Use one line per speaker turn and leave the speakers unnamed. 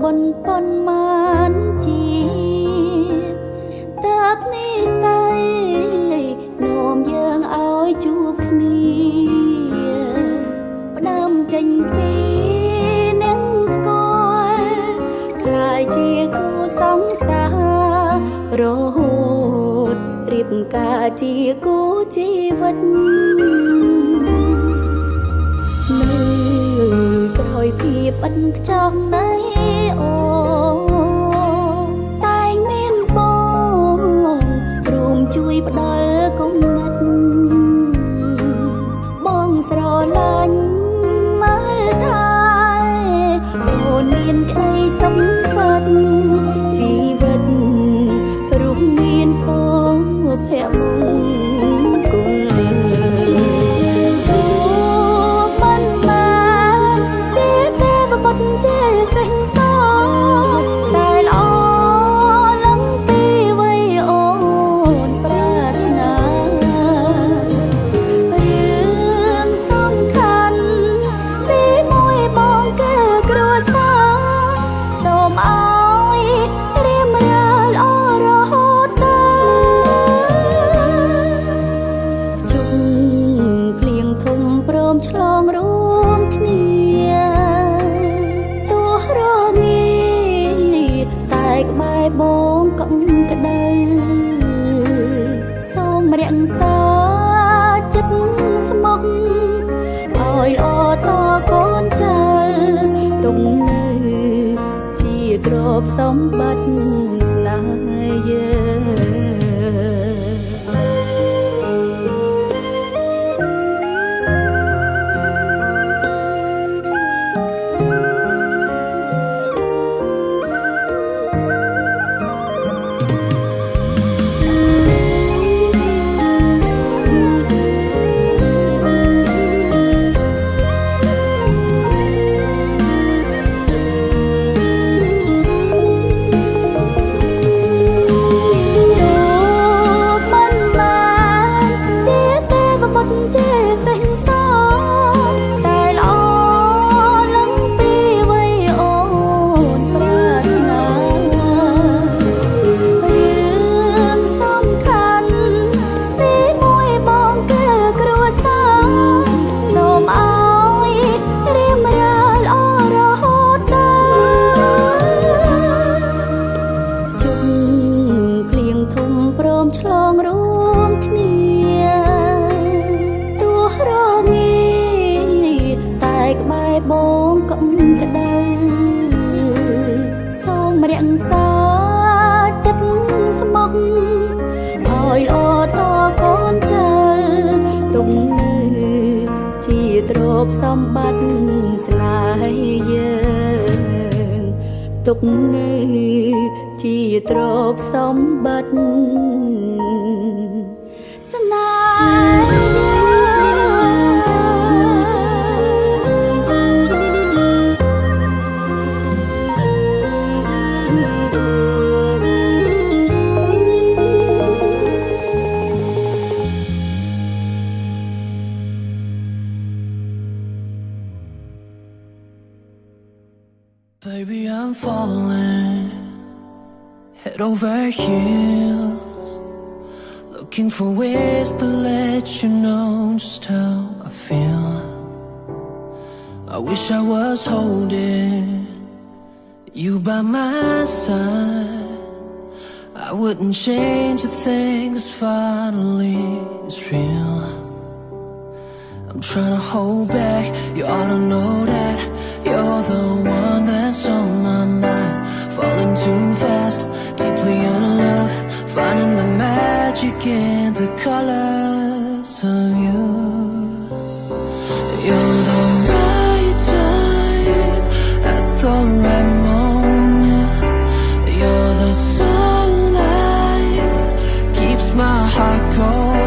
ប៉ុន្មានជាតិតើបនេះស្អីនោមយើងឲ្យជួបគ្នាផ្ដើមចេញពីនឹងស្គាល់ខ្លាយជាគូសង្សាររហូតរៀបការជាគូជីវិតនៅក្រោយភាពឥតខ្ចោះនៃអូតែងមានបងព្រមជួយផ្ដល់គំនិតបងស្រឡាញ់មើលថាអូនមានក្តីសម្បត្តិជីវិតរួមមានសុភមង្គលជាសេះសតែល្អឡើងពីវ័យអូនប្រាថ្នារឿងសំខាន់ទីមួយបងគឺគ្រួសារសូមឲ្យរៀបរាល់ល្អរហូតដល់ជុំភ្លៀងធំព្រមឆ្លងរួមគ្នាក្បែរបងកុំក្ដៅសូមរក្សាចិត្តស្មោះឲ្យល្អតកូនចៅទុំនៅជាទ្រព្យសម្បត្តិស្នេហ៍យើងជាសេះសតែល្អឡើងពីវ័យអូនប្រាថ្នារឿងសំខាន់ទីមួយបងគឺគ្រួសារសូមឲ្យរៀបរាល់ល្អរហូតដល់ជុំភ្លៀងធំព្រមឆ្លងរួមគ្នាក្បែរបងកុំក្ដៅសូមរក្សាចិត្តស្មោះឲ្យល្អតកូនចៅទុំនៅជាទ្រព្យសម្បត្តិស្នេហ៍យើងទុកនៅជាទ្រព្យសម្បត្តិស្នេហ៍យើង
Baby, I'm falling head over heels, looking for ways to let you know just how I feel. I wish I was holding you by my side. I wouldn't change a thing, 'cause finally it's real. I'm trying to hold back, you ought to know that you're the one that's on my mind. Falling too fast, deeply in love, finding the magic in the colors of you. You're the right time at the right moment. You're the sunlight, keeps my heart going.